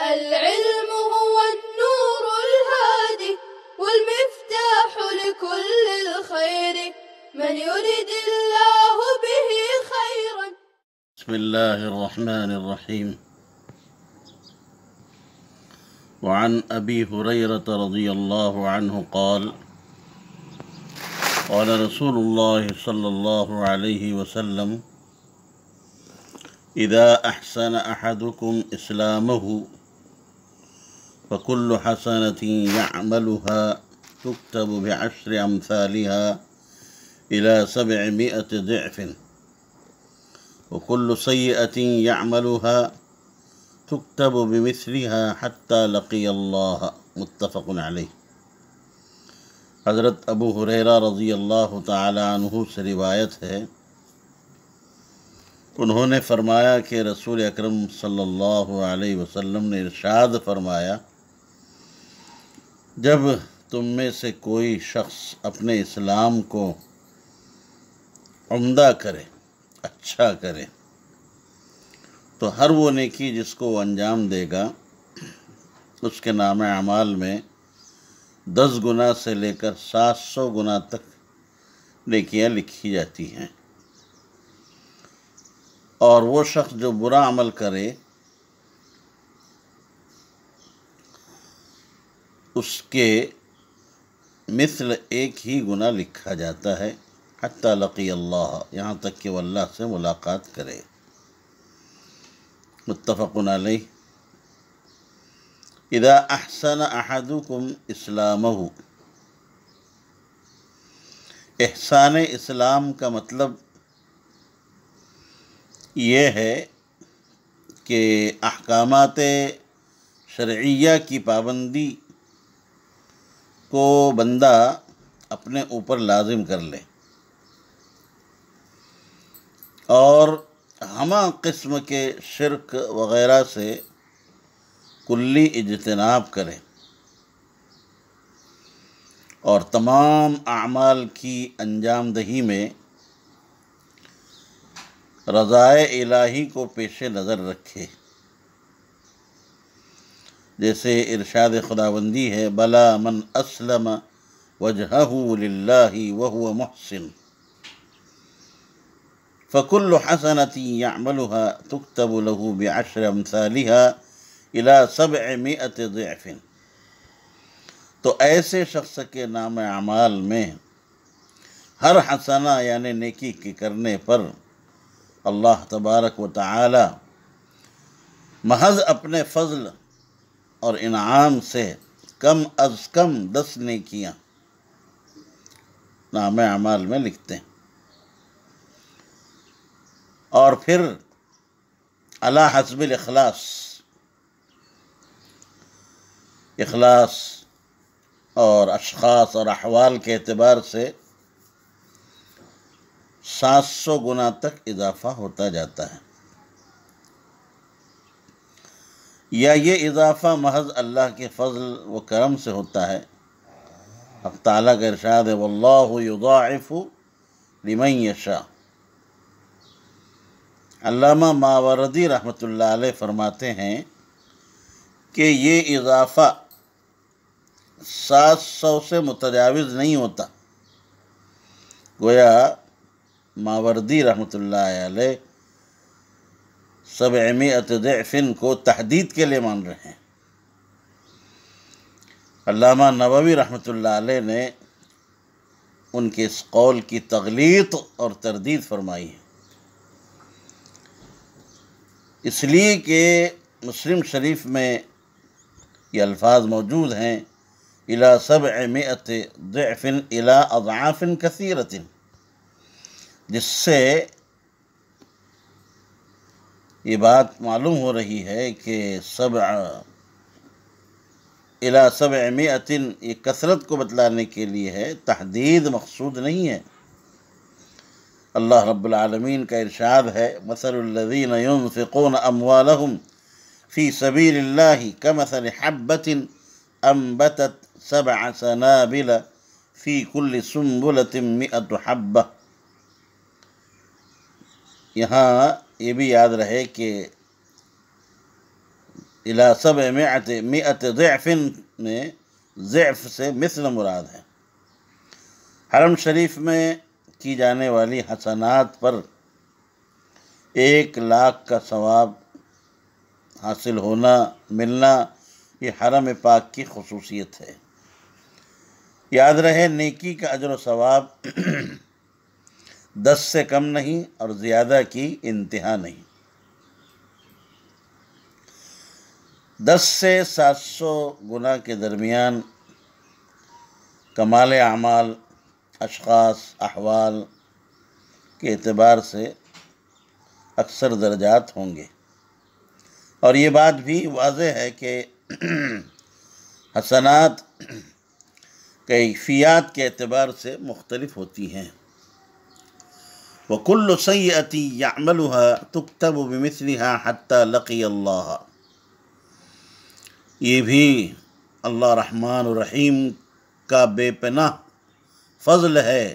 العلم هو النور الهادي والمفتاح لكل الخير من يرد الله به خيرا. بسم الله الرحمن الرحيم. وعن أبي هريرة رضي الله عنه قال قال رسول الله صلى الله عليه وسلم إذا أحسن أحدكم إسلامه فكل حسنة يعملها تكتب بعشر أمثالها إلى 700 ضعف وكل سيئة يعملها تكتب بمثلها حتى لقي الله. متفق علیہ۔ حضرت ابو ہریرہ رضی اللہ تعالی عنہ سے روایت ہے، انہوں نے فرمایا کہ رسول اکرم صلی اللہ علیہ وسلم نے ارشاد فرمایا، جب تم میں سے کوئی شخص اپنے اسلام کو عمدہ کرے، اچھا کرے، تو ہر وہ نیکی جس کو وہ انجام دے گا اس کے نام اعمال میں 10 گنا سے لے کر 700 گنا تک نیکیاں لکھی جاتی ہیں، اور وہ شخص جو برا عمل کرے اس کے مثل ایک ہی گنا لکھا جاتا ہے، حتی لقی اللہ، یہاں تک کہ وہ اللہ سے ملاقات کرے۔ متفق علیہ۔ اذا احسن احدکم اسلامہ، احسان اسلام کا مطلب یہ ہے کہ احکامات شرعیہ کی پابندی کو بندہ اپنے اوپر لازم کر لے اور ہمہ قسم کے شرک وغیرہ سے کلی اجتناب کرے، اور تمام اعمال کی انجام دہی میں رضائے الہی کو پیش نظر رکھے، جیسے ارشاد خداوندی ہے، بلا من اسلم وجہہ للہ وہو محسن فَكُلُّ حَسَنَةٍ يَعْمَلُهَا تُكْتَبُ لَهُ بِعَشْرِ أَمْثَالِهَا إِلَى 700 ضِعْفٍ۔ تو ایسے شخص کے نام اعمال میں ہر حسنہ یعنی نیکی کے کرنے پر اللہ تبارک و تعالی محض اپنے فضل اور انعام سے کم از کم 10 نیکیاں نام اعمال میں لکھتے ہیں، اور پھر علی حسب الاخلاص، اخلاص اور اشخاص اور احوال کے اعتبار سے 700 گنا تک اضافہ ہوتا جاتا ہے، یا یہ اضافہ محض اللہ کے فضل و کرم سے ہوتا ہے۔ حق تعالیٰ کا ارشاد ہے، واللہ یضاعف لمن یشاء۔ علامہ ماوردی رحمۃ اللہ علیہ فرماتے ہیں کہ یہ اضافہ 700 سے متجاوز نہیں ہوتا، گویا ماوردی رحمۃ اللہ علیہ 700 ضعف کو تحدید کے لیے مان رہے ہیں۔ علامہ نووی رحمۃ اللہ علیہ نے ان کے اس قول کی تغلیط اور تردید فرمائی ہے، اس لیے کہ مسلم شریف میں یہ الفاظ موجود ہیں، الی 700 ضعف الی اضعاف کثیرۃ، جس سے یہ بات معلوم ہو رہی ہے کہ الی 700 یہ کثرت کو بتلانے کے لیے ہے، تحدید مقصود نہیں ہے۔ اللہ رب العالمین کا ارشاد ہے، مثل الذین ينفقون اموالهم فی سبیل اللہ کمثل حبۃ انبتت 7 سنابل فی کل سنبلۃ 100 حبۃ۔ یہاں یہ بھی یاد رہے کہ الی 700 ضعف میں ضعف سے مثل مراد ہے۔ حرم شریف میں کی جانے والی حسنات پر 1,00,000 کا ثواب حاصل ہونا ملنا یہ حرم پاک کی خصوصیت ہے۔ یاد رہے نیکی کا اجر و ثواب 10 سے کم نہیں اور زیادہ کی انتہا نہیں۔ 10 سے 700 گناہ کے درمیان کمال اعمال، اشخاص، احوال کے اعتبار سے اکثر درجات ہوں گے، اور یہ بات بھی واضح ہے کہ حسنات کیفیات کے اعتبار سے مختلف ہوتی ہیں۔ وَكُلُّ سَيِّئَةٍ يَعْمَلُهَا تُكْتَبُ بِمِثْلِهَا حَتَّى لَقِيَ اللَّهَ۔ یہ بھی اللہ رحمان الرحیم کا بے پناہ فضل ہے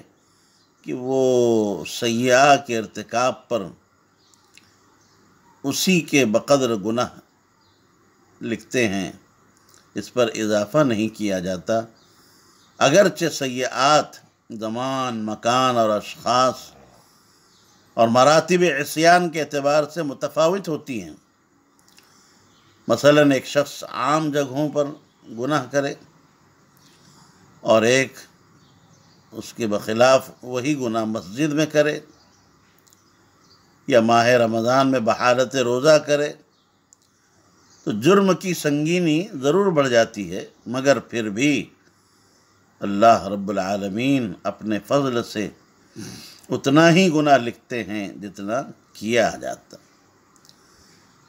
کہ وہ سیئہ کے ارتکاب پر اسی کے بقدر گناہ لکھتے ہیں، اس پر اضافہ نہیں کیا جاتا، اگرچہ سیئات زمان، مکان اور اشخاص اور مراتب عصیان کے اعتبار سے متفاوت ہوتی ہیں۔ مثلا ایک شخص عام جگہوں پر گناہ کرے اور ایک اس کے بخلاف وہی گناہ مسجد میں کرے، یا ماہ رمضان میں بحالت روزہ کرے، تو جرم کی سنگینی ضرور بڑھ جاتی ہے، مگر پھر بھی اللہ رب العالمین اپنے فضل سے اتنا ہی گناہ لکھتے ہیں جتنا کیا جاتا۔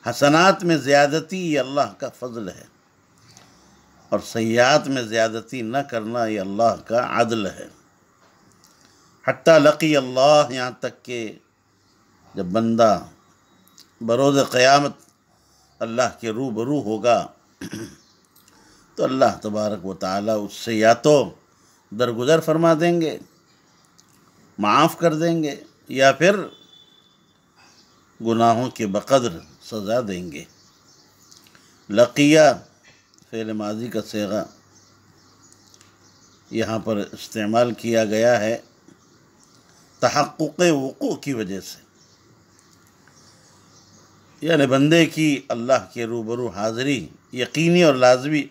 حسنات میں زیادتی یہ اللہ کا فضل ہے، اور سیئات میں زیادتی نہ کرنا یہ اللہ کا عدل ہے۔ حتیٰ لقی اللہ، یہاں تک کہ جب بندہ بروز قیامت اللہ کے روبرو ہوگا تو اللہ تبارک و تعالیٰ اس سے یا تو درگزر فرما دیں گے، معاف کر دیں گے، یا پھر گناہوں کے بقدر سزا دیں گے۔ لقیہ فعل ماضی کا صیغہ یہاں پر استعمال کیا گیا ہے تحقق وقوع کی وجہ سے، یعنی بندے کی اللہ کے روبرو حاضری یقینی اور لازمی،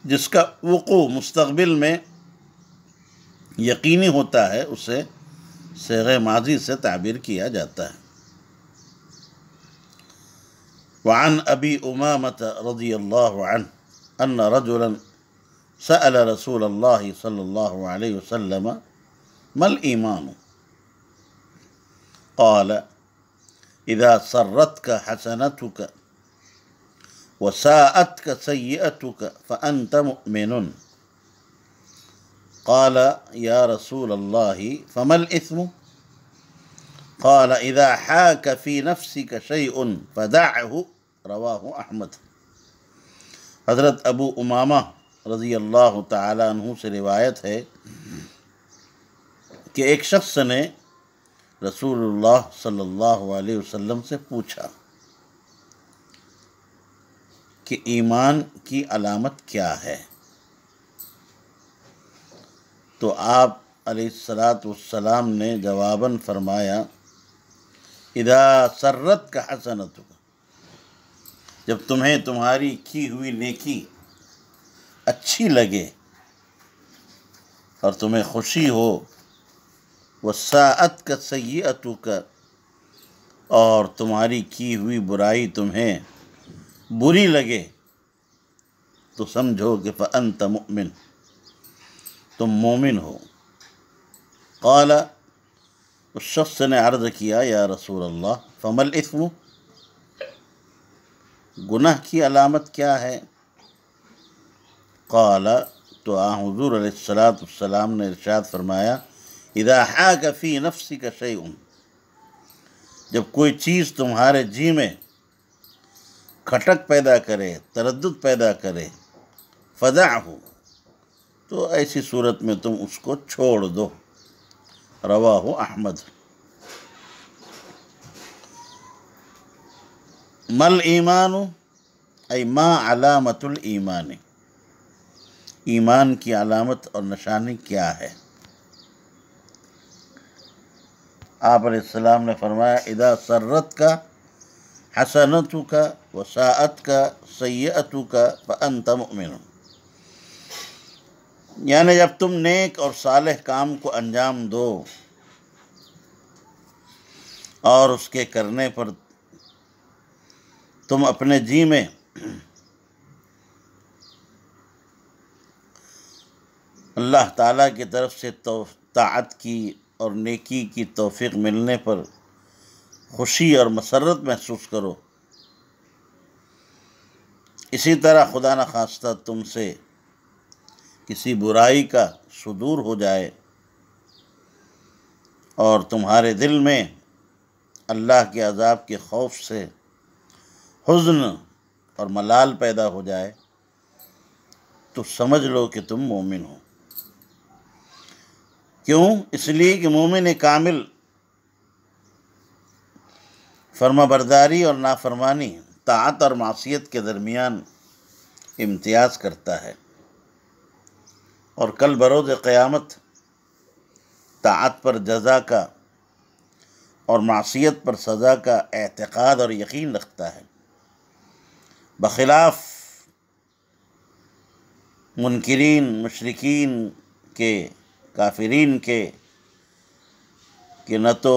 جس کا وقوع مستقبل میں یقینی ہوتا ہے، اسے صیغہ ماضی سے تعبیر کیا جاتا ہے۔ وعن ابی امامۃ رضی اللہ عنہ ان رجلا سأل رسول اللہ صلی اللہ علیہ وسلم ما الایمان قال اذا سرتك حسنتك وساءتك سيئتك فأنت مؤمن۔ قال يا رسول الله فما الإثم؟ قال إذا حاك في نفسك شيء فدعه، رواہ احمد۔ حضرت ابو امامہ رضی اللہ تعالی عنہ سے روایت ہے کہ ایک شخص نے رسول اللہ صلی اللہ علیہ وسلم سے پوچھا کہ ایمان کی علامت کیا ہے؟ تو آپ علیہ السلام نے جواباً فرمایا اذا سرت کا حسنتک، جب تمہیں تمہاری کی ہوئی نیکی اچھی لگے اور تمہیں خوشی ہو، وساءت کا سیئتک، اور تمہاری کی ہوئی برائی تمہیں بری لگے، تو سمجھو کہ فأنت مؤمن، تم مومن ہو۔ قال، اس شخص نے عرض کیا یا رسول اللہ فما الاثم، گناہ کی علامت کیا ہے؟ قال، تو حضور علیہ السلام نے ارشاد فرمایا اذا حاک فی نفسک شیء، جب کوئی چیز تمہارے جی میں کھٹک پیدا کرے، تردد پیدا کرے، فدعہ، تو ایسی صورت میں تم اس کو چھوڑ دو، رواہ احمد۔ مل ایمان ای ما علامت الایمان، ایمان کی علامت اور نشانی کیا ہے؟ آپ علیہ السلام نے فرمایا اذا سرت کا حسنتک وساءت کا سیئتک فانت مؤمن، یعنی جب تم نیک اور صالح کام کو انجام دو اور اس کے کرنے پر تم اپنے جی میں اللہ تعالیٰ کی طرف سے طاعت کی اور نیکی کی توفیق ملنے پر خوشی اور مسرت محسوس کرو، اسی طرح خدا نخواستہ تم سے کسی برائی کا صدور ہو جائے اور تمہارے دل میں اللہ کے عذاب کے خوف سے حزن اور ملال پیدا ہو جائے تو سمجھ لو کہ تم مومن ہو۔ کیوں؟ اس لیے کہ مومن کامل فرما برداری اور نافرمانی، طاعت اور معصیت کے درمیان امتیاز کرتا ہے، اور کل بروز قیامت طاعت پر جزا کا اور معصیت پر سزا کا اعتقاد اور یقین رکھتا ہے، بخلاف منکرین مشرکین کے، کافرین کے، کہ نہ تو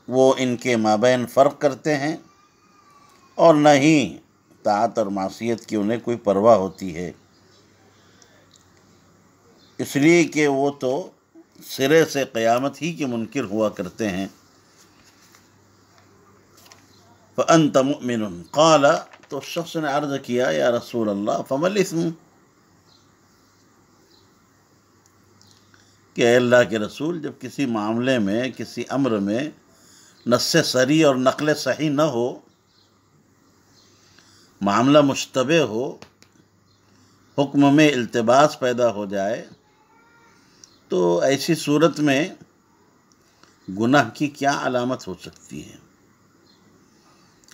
وہ ان کے مابین فرق کرتے ہیں اور نہ ہی طاعت اور معصیت کی انہیں کوئی پرواہ ہوتی ہے، اس لیے کہ وہ تو سرے سے قیامت ہی کے منکر ہوا کرتے ہیں۔ فَأَنْتَ مُؤْمِنٌ قَالَ، تو شخص نے عرض کیا یا رسول اللہ فَمَا الْإِثْمُ، کہ اے اللہ کے رسول، جب کسی معاملے میں، کسی امر میں نص صریح اور نقل صحیح نہ ہو، معاملہ مشتبہ ہو، حکم میں التباس پیدا ہو جائے، تو ایسی صورت میں گناہ کی کیا علامت ہو سکتی ہے؟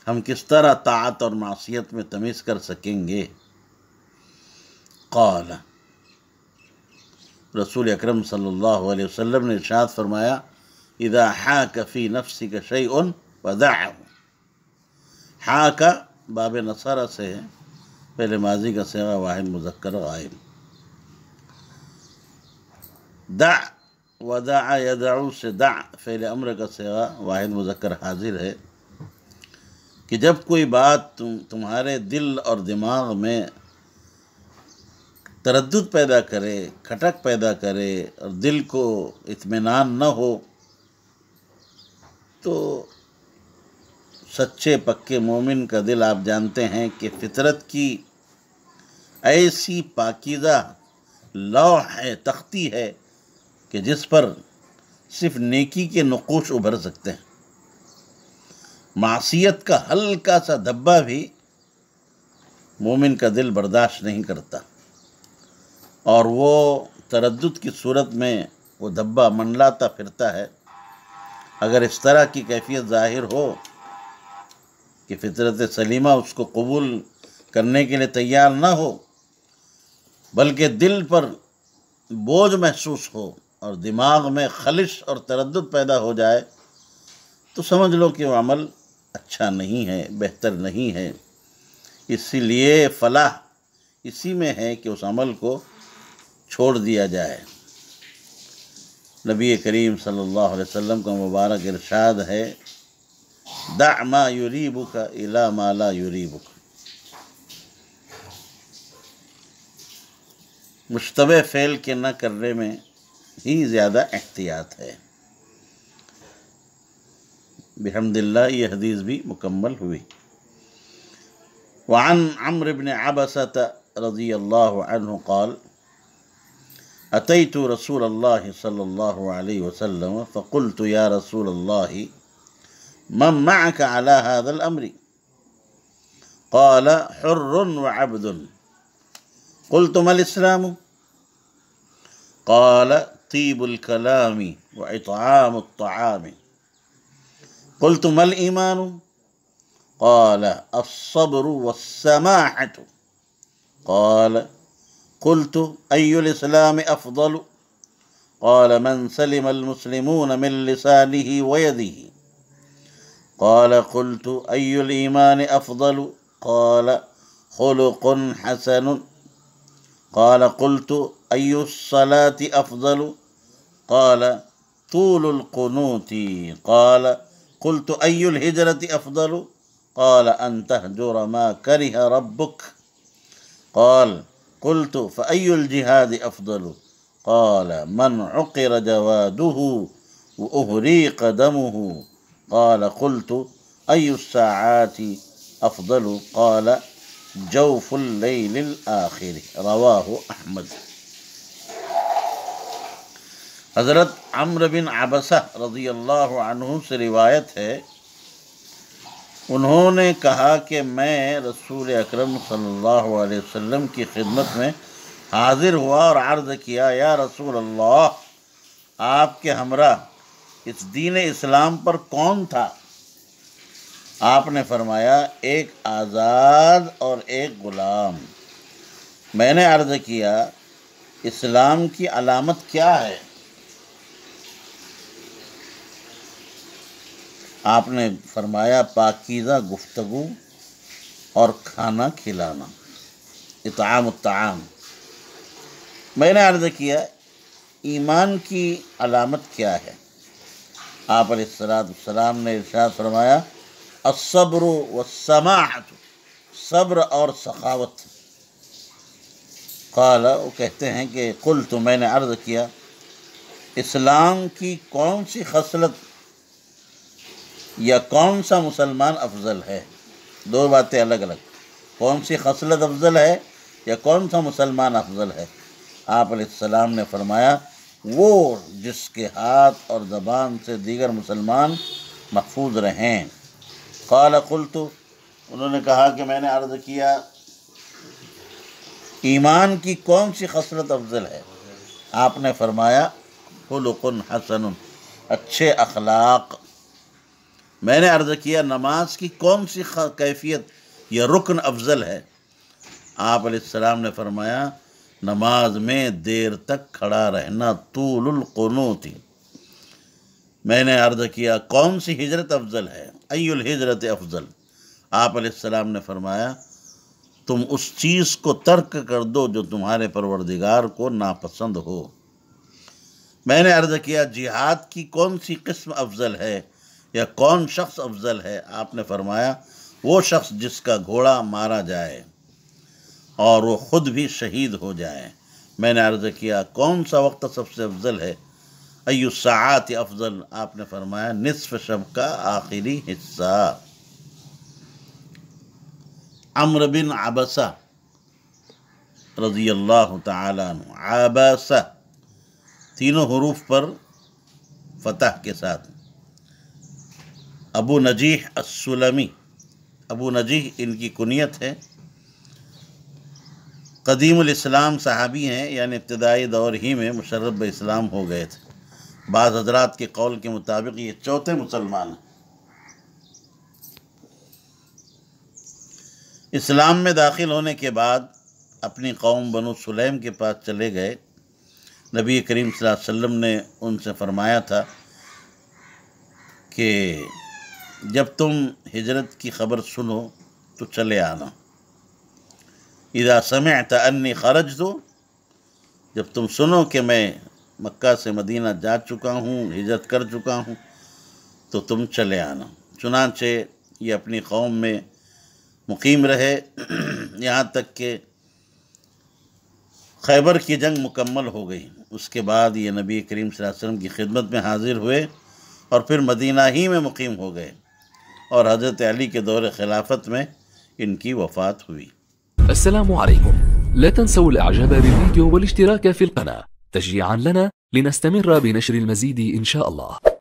ہم کس طرح طاعت اور معصیت میں تمیز کر سکیں گے؟ قال، رسول اکرم صلی اللہ علیہ وسلم نے ارشاد فرمایا اذا حاک فی نفسک شیء ودعہ، حاک باب نصرہ سے ہے، پہلے ماضی کا صیغہ واحد مذکر غائب، دع ودع یدعو سے دع فعل امر کا صیغہ واحد مذکر حاضر ہے، کہ جب کوئی بات تمہارے دل اور دماغ میں تردد پیدا کرے، کھٹک پیدا کرے اور دل کو اطمینان نہ ہو، تو سچے پکے مومن کا دل آپ جانتے ہیں کہ فطرت کی ایسی پاکیزہ لوح ہے، تختی ہے، کہ جس پر صرف نیکی کے نقوش ابھر سکتے ہیں، معصیت کا ہلکا سا دھبا بھی مومن کا دل برداشت نہیں کرتا، اور وہ تردد کی صورت میں وہ دھبا منڈلاتا پھرتا ہے۔ اگر اس طرح کی کیفیت ظاہر ہو کہ فطرت سلیمہ اس کو قبول کرنے کے لیے تیار نہ ہو، بلکہ دل پر بوجھ محسوس ہو اور دماغ میں خلش اور تردد پیدا ہو جائے، تو سمجھ لو کہ وہ عمل اچھا نہیں ہے، بہتر نہیں ہے۔ اسی لیے فلاح اسی میں ہے کہ اس عمل کو چھوڑ دیا جائے۔ نبی کریم صلی اللہ علیہ وسلم کا مبارک ارشاد ہے دع ما یریبک الی ما لا یریبک، مشتبہ فعل کے نہ کرنے میں ہی زیادہ احتیاط ہے۔ بحمد اللہ یہ حدیث بھی مکمل ہوئی۔ وعن عمرو بن عبسة رضی اللہ عنہ قال اتيت رسول الله صلى الله عليه وسلم فقلت يا رسول الله من معك على هذا الأمر؟ قال حر وعبد۔ قلت ما الإسلام؟ قال طيب الكلام وإطعام الطعام. قلت ما الإيمان؟ قال الصبر والسماحة. قال قلت أي الإسلام أفضل؟ قال من سلم المسلمون من لسانه ويده. قال قلت أي الإيمان أفضل؟ قال خلق حسن. قال قلت أي الصلاة أفضل؟ قال طول القنوت. قال قلت أي الهجرة أفضل؟ قال أن تهجر ما كره ربك. قال قلت فأي الجهاد أفضل؟ قال من عقر جواده وأهريق دمه. قال قلت أي الساعات أفضل؟ قال جوف الليل الآخر. رواہ احمد. حضرت عمرو بن عبسہ رضی اللہ عنہ سے روایت ہے، انہوں نے کہا کہ میں رسول اکرم صلی اللہ علیہ وسلم کی خدمت میں حاضر ہوا اور عرض کیا یا رسول اللہ، آپ کے ہمراہ اس دین اسلام پر کون تھا؟ آپ نے فرمایا ایک آزاد اور ایک غلام۔ میں نے عرض کیا اسلام کی علامت کیا ہے؟ آپ نے فرمایا پاکیزہ گفتگو اور کھانا کھلانا، اطعام الطعام۔ میں نے عرض کیا ایمان کی علامت کیا ہے؟ آپ علیہ السلام نے ارشاد فرمایا الصبر والسماحۃ، صبر اور سخاوت۔ قال، وہ کہتے ہیں کہ قلت، میں نے عرض کیا اسلام کی کون سی خصلت یا کون سا مسلمان افضل ہے؟ دو باتیں الگ الگ، کون سی خصلت افضل ہے یا کون سا مسلمان افضل ہے؟ آپ علیہ السلام نے فرمایا وہ جس کے ہاتھ اور زبان سے دیگر مسلمان محفوظ رہیں۔ قال قلت، انہوں نے کہا کہ میں نے عرض کیا ایمان کی کون سی خصلت افضل ہے؟ آپ نے فرمایا خلق حسن، اچھے اخلاق۔ میں نے عرض کیا نماز کی کون سی کیفیت یا رکن افضل ہے؟ آپ علیہ السلام نے فرمایا نماز میں دیر تک کھڑا رہنا، طول القنوت۔ میں نے عرض کیا کون سی ہجرت افضل ہے؟ ای الہجرت افضل؟ آپ علیہ السلام نے فرمایا تم اس چیز کو ترک کر دو جو تمہارے پروردگار کو ناپسند ہو۔ میں نے عرض کیا جہاد کی کون سی قسم افضل ہے یا کون شخص افضل ہے؟ آپ نے فرمایا وہ شخص جس کا گھوڑا مارا جائے اور وہ خود بھی شہید ہو جائے۔ میں نے عرض کیا کون سا وقت سب سے افضل ہے؟ ای الساعات افضل؟ آپ نے فرمایا نصف شب کا آخری حصہ۔ عمرو بن عبسہ رضی اللہ تعالی عنہ، عبسہ تینوں حروف پر فتح کے ساتھ، ابو نجیح السلمی، ابو نجیح ان کی کنیت ہے، قدیم الاسلام صحابی ہیں، یعنی ابتدائی دور ہی میں مشرف اسلام ہو گئے تھے۔ بعض حضرات کے قول کے مطابق یہ چوتھے مسلمان ہیں۔ اسلام میں داخل ہونے کے بعد اپنی قوم بنو سلیم کے پاس چلے گئے۔ نبی کریم صلی اللہ علیہ وسلم نے ان سے فرمایا تھا کہ جب تم ہجرت کی خبر سنو تو چلے آنا۔ اذا سمعت انی خرجت، جب تم سنو کہ میں مکہ سے مدینہ جا چکا ہوں، ہجرت کر چکا ہوں، تو تم چلے آنا۔ چنانچہ یہ اپنی قوم میں مقیم رہے یہاں تک کہ خیبر کی جنگ مکمل ہو گئی۔ اس کے بعد یہ نبی کریم صلی اللہ علیہ وسلم کی خدمت میں حاضر ہوئے اور پھر مدینہ ہی میں مقیم ہو گئے، اور حضرت علی کے دور خلافت میں ان کی وفات ہوئی۔ السلام عليكم، لا تنسوا الاعجاب بالفيديو والاشتراك في القناة تشجيعا لنا لنستمر بنشر المزيد إن شاء الله.